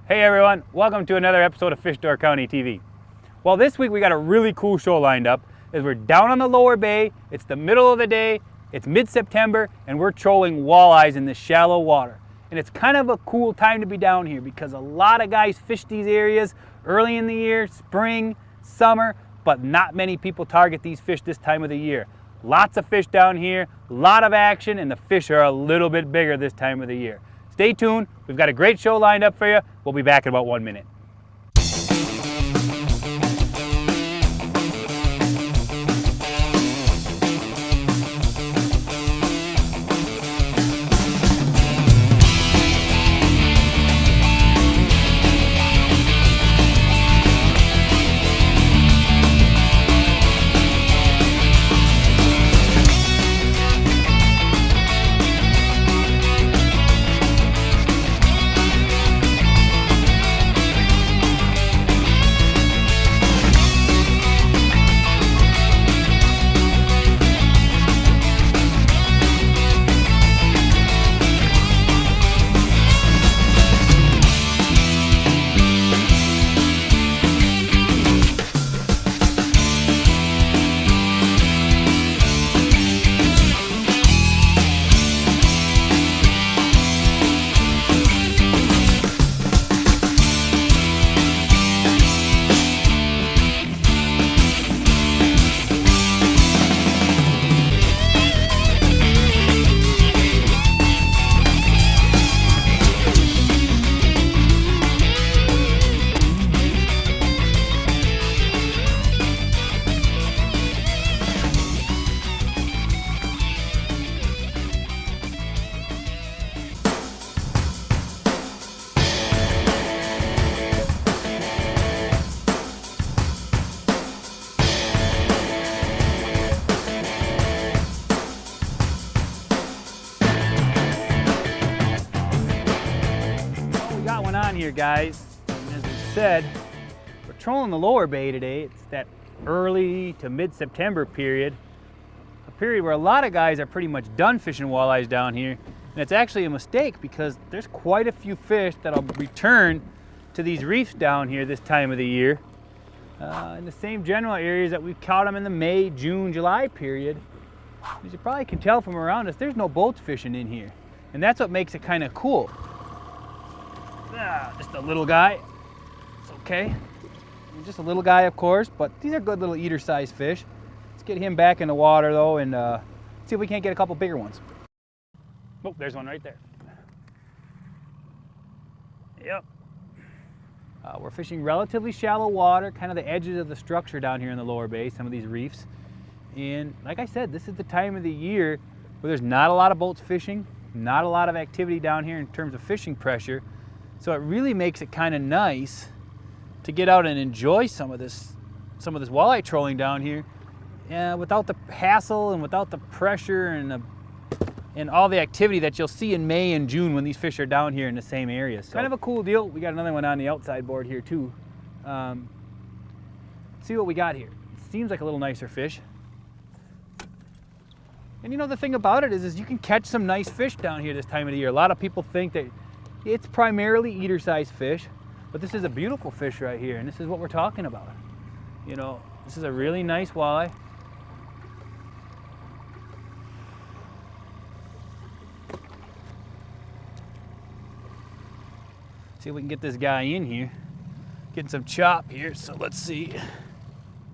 Hey everyone, welcome to another episode of Fish Door County TV. Well, this week we got a really cool show lined up as we're down on the lower bay. It's the middle of the day, it's mid-September, and we're trolling walleyes in the shallow water. And it's kind of a cool time to be down here because a lot of guys fish these areas early in the year, spring, summer, but not many people target these fish this time of the year. Lots of fish down here, a lot of action, and the fish are a little bit bigger this time of the year. Stay tuned, we've got a great show lined up for you. We'll be back in about 1 minute. Here guys, and as we said, we're trolling the lower bay today. It's that early to mid-September period, a period where a lot of guys are pretty much done fishing walleyes down here, and it's actually a mistake because there's quite a few fish that'll return to these reefs down here this time of the year in the same general areas that we caught them in the May, June, July period. As you probably can tell from around us, there's no boats fishing in here, and that's what makes it kind of cool. Just a little guy. It's okay. Just a little guy, of course, but these are good little eater-sized fish. Let's get him back in the water, though, and see if we can't get a couple bigger ones. Oh, there's one right there. Yep. We're fishing relatively shallow water, kind of the edges of the structure down here in the lower bay, some of these reefs. And like I said, this is the time of the year where there's not a lot of boats fishing, not a lot of activity down here in terms of fishing pressure. So it really makes it kind of nice to get out and enjoy some of this walleye trolling down here without the hassle and without the pressure and all the activity that you'll see in May and June when these fish are down here in the same area. So kind of a cool deal. We got another one on the outside board here too. See what we got here. It seems like a little nicer fish. And you know the thing about it is you can catch some nice fish down here this time of the year. A lot of people think that it's primarily eater-sized fish, but this is a beautiful fish right here, and this is what we're talking about. You know, this is a really nice walleye. See if we can get this guy in here. Getting some chop here, so let's see.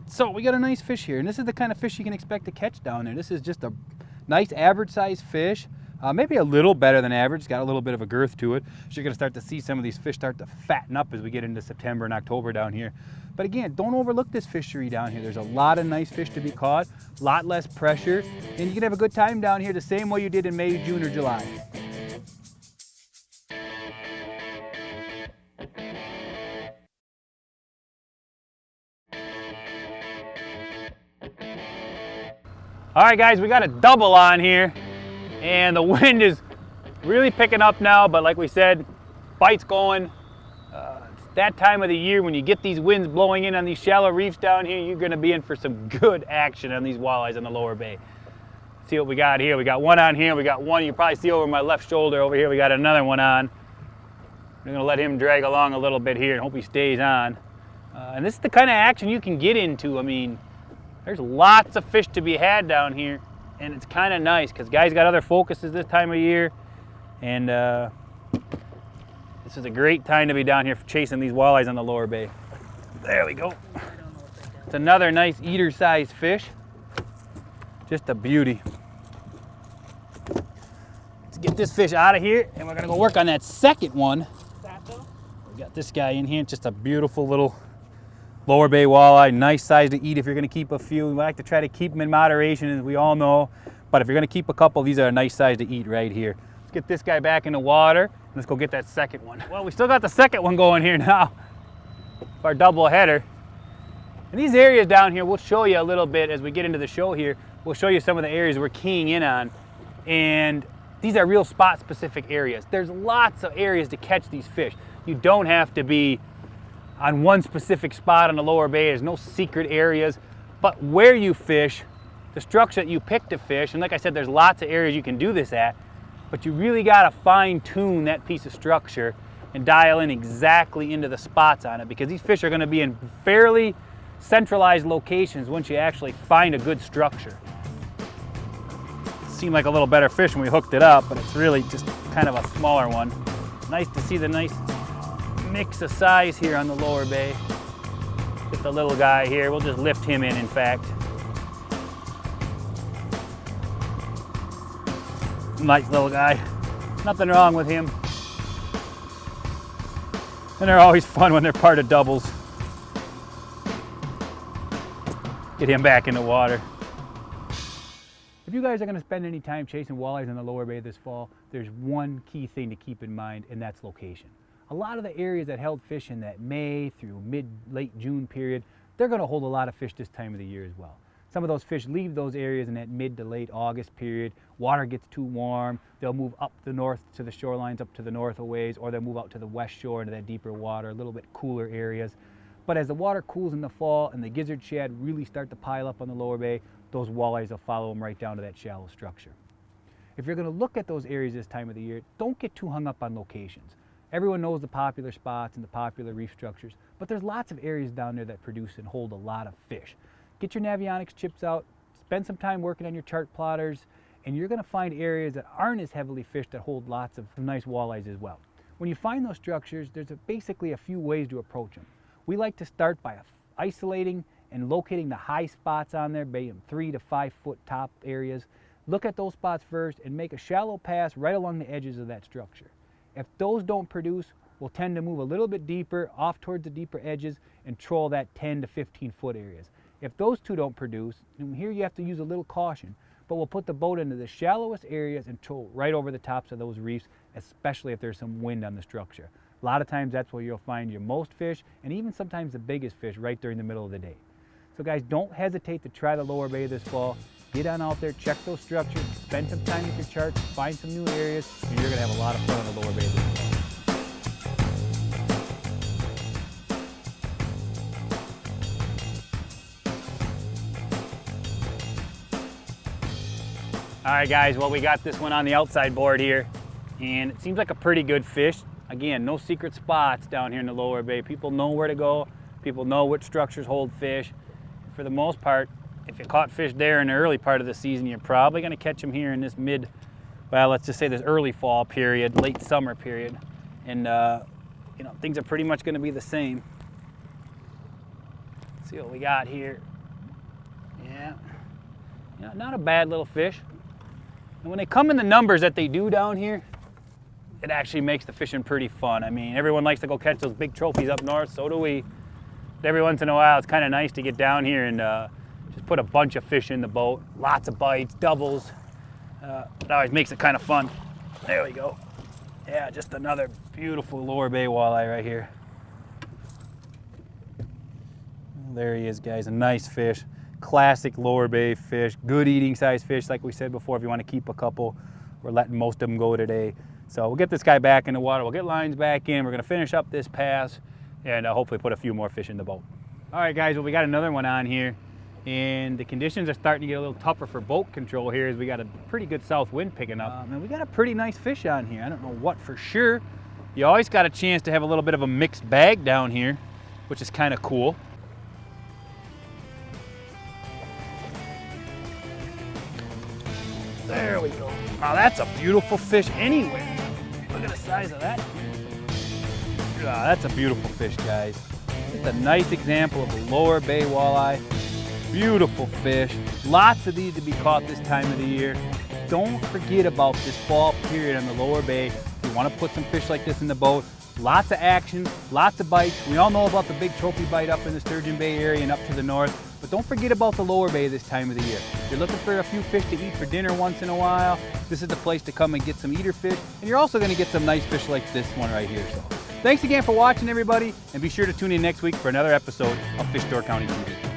So we got a nice fish here, and this is the kind of fish you can expect to catch down there. This is just a nice average-sized fish. Maybe a little better than average. It's got a little bit of a girth to it. So you're going to start to see some of these fish start to fatten up as we get into September and October down here. But again, don't overlook this fishery down here. There's a lot of nice fish to be caught, a lot less pressure, and you can have a good time down here the same way you did in May, June, or July. All right guys, we got a double on here. And the wind is really picking up now, but like we said, bite's going. It's that time of the year when you get these winds blowing in on these shallow reefs down here, you're gonna be in for some good action on these walleyes in the lower bay. See what we got here. We got one on here, we got one you probably see over my left shoulder over here. We got another one on. We're gonna let him drag along a little bit here and hope he stays on. And this is the kind of action you can get into. I mean, there's lots of fish to be had down here, and it's kind of nice because guys got other focuses this time of year, and this is a great time to be down here chasing these walleyes on the lower bay. There we go. It's another nice eater-sized fish. Just a beauty. Let's get this fish out of here, and we're gonna go work on that second one. We got this guy in here, just a beautiful little lower bay walleye, nice size to eat if you're gonna keep a few. We like to try to keep them in moderation, as we all know, but if you're gonna keep a couple, these are a nice size to eat right here. Let's get this guy back in the water, and let's go get that second one. Well, we still got the second one going here now, our double header. And these areas down here, we'll show you a little bit as we get into the show here. We'll show you some of the areas we're keying in on, and these are real spot-specific areas. There's lots of areas to catch these fish. You don't have to be on one specific spot on the lower bay. There's no secret areas, but where you fish, the structure that you pick to fish, and like I said, there's lots of areas you can do this at, but you really gotta fine-tune that piece of structure and dial in exactly into the spots on it, because these fish are gonna be in fairly centralized locations once you actually find a good structure. It seemed like a little better fish when we hooked it up, but it's really just kind of a smaller one. Nice to see the nice mix of size here on the lower bay. Get the little guy here. We'll just lift him in fact. Nice little guy. Nothing wrong with him. And they're always fun when they're part of doubles. Get him back in the water. If you guys are going to spend any time chasing walleyes in the lower bay this fall, there's one key thing to keep in mind, and that's location. A lot of the areas that held fish in that May through late June period, they're going to hold a lot of fish this time of the year as well. Some of those fish leave those areas in that mid to late August period. Water gets too warm, they'll move up the north to the shorelines, up to the north a ways, or they'll move out to the west shore into that deeper water, a little bit cooler areas. But as the water cools in the fall and the gizzard shad really start to pile up on the lower bay, those walleyes will follow them right down to that shallow structure. If you're going to look at those areas this time of the year, don't get too hung up on locations. Everyone knows the popular spots and the popular reef structures, but there's lots of areas down there that produce and hold a lot of fish. Get your Navionics chips out, spend some time working on your chart plotters, and you're going to find areas that aren't as heavily fished that hold lots of nice walleyes as well. When you find those structures, there's basically a few ways to approach them. We like to start by isolating and locating the high spots on there, maybe 3 to 5 foot top areas. Look at those spots first and make a shallow pass right along the edges of that structure. If those don't produce, we'll tend to move a little bit deeper off towards the deeper edges and troll that 10 to 15 foot areas. If those two don't produce, and here you have to use a little caution, but we'll put the boat into the shallowest areas and troll right over the tops of those reefs, especially if there's some wind on the structure. A lot of times that's where you'll find your most fish, and even sometimes the biggest fish right during the middle of the day. So guys, don't hesitate to try the lower bay this fall. Get on out there, check those structures, spend some time with your charts, find some new areas, and you're gonna have a lot of fun on the lower bay this fall. All right guys, well, we got this one on the outside board here, and it seems like a pretty good fish. Again, no secret spots down here in the lower bay. People know where to go. People know which structures hold fish. For the most part, if you caught fish there in the early part of the season, you're probably going to catch them here in this let's just say this early fall period, late summer period. And, things are pretty much going to be the same. Let's see what we got here. Yeah, not a bad little fish. And when they come in the numbers that they do down here, it actually makes the fishing pretty fun. I mean, everyone likes to go catch those big trophies up north, so do we. But every once in a while, it's kind of nice to get down here and just put a bunch of fish in the boat. Lots of bites, doubles. It always makes it kind of fun. There we go. Yeah, just another beautiful lower bay walleye right here. There he is, guys, a nice fish. Classic lower bay fish, good eating size fish, like we said before. If you want to keep a couple, we're letting most of them go today. So we'll get this guy back in the water, we'll get lines back in, we're gonna finish up this pass and hopefully put a few more fish in the boat. All right guys, well, we got another one on here, and the conditions are starting to get a little tougher for boat control here as we got a pretty good south wind picking up. And we got a pretty nice fish on here. I don't know what for sure, You always got a chance to have a little bit of a mixed bag down here, which is kind of cool. There we go. Now that's a beautiful fish anywhere. Look at the size of that. That's a beautiful fish, guys. Just a nice example of a lower bay walleye. Beautiful fish. Lots of these to be caught this time of the year. Don't forget about this fall period on the lower bay. If you want to put some fish like this in the boat, lots of action, lots of bites. We all know about the big trophy bite up in the Sturgeon Bay area and up to the north, but don't forget about the lower bay this time of the year. If you're looking for a few fish to eat for dinner once in a while, this is the place to come and get some eater fish, and you're also going to get some nice fish like this one right here. So, thanks again for watching, everybody, and be sure to tune in next week for another episode of Fish Door County TV.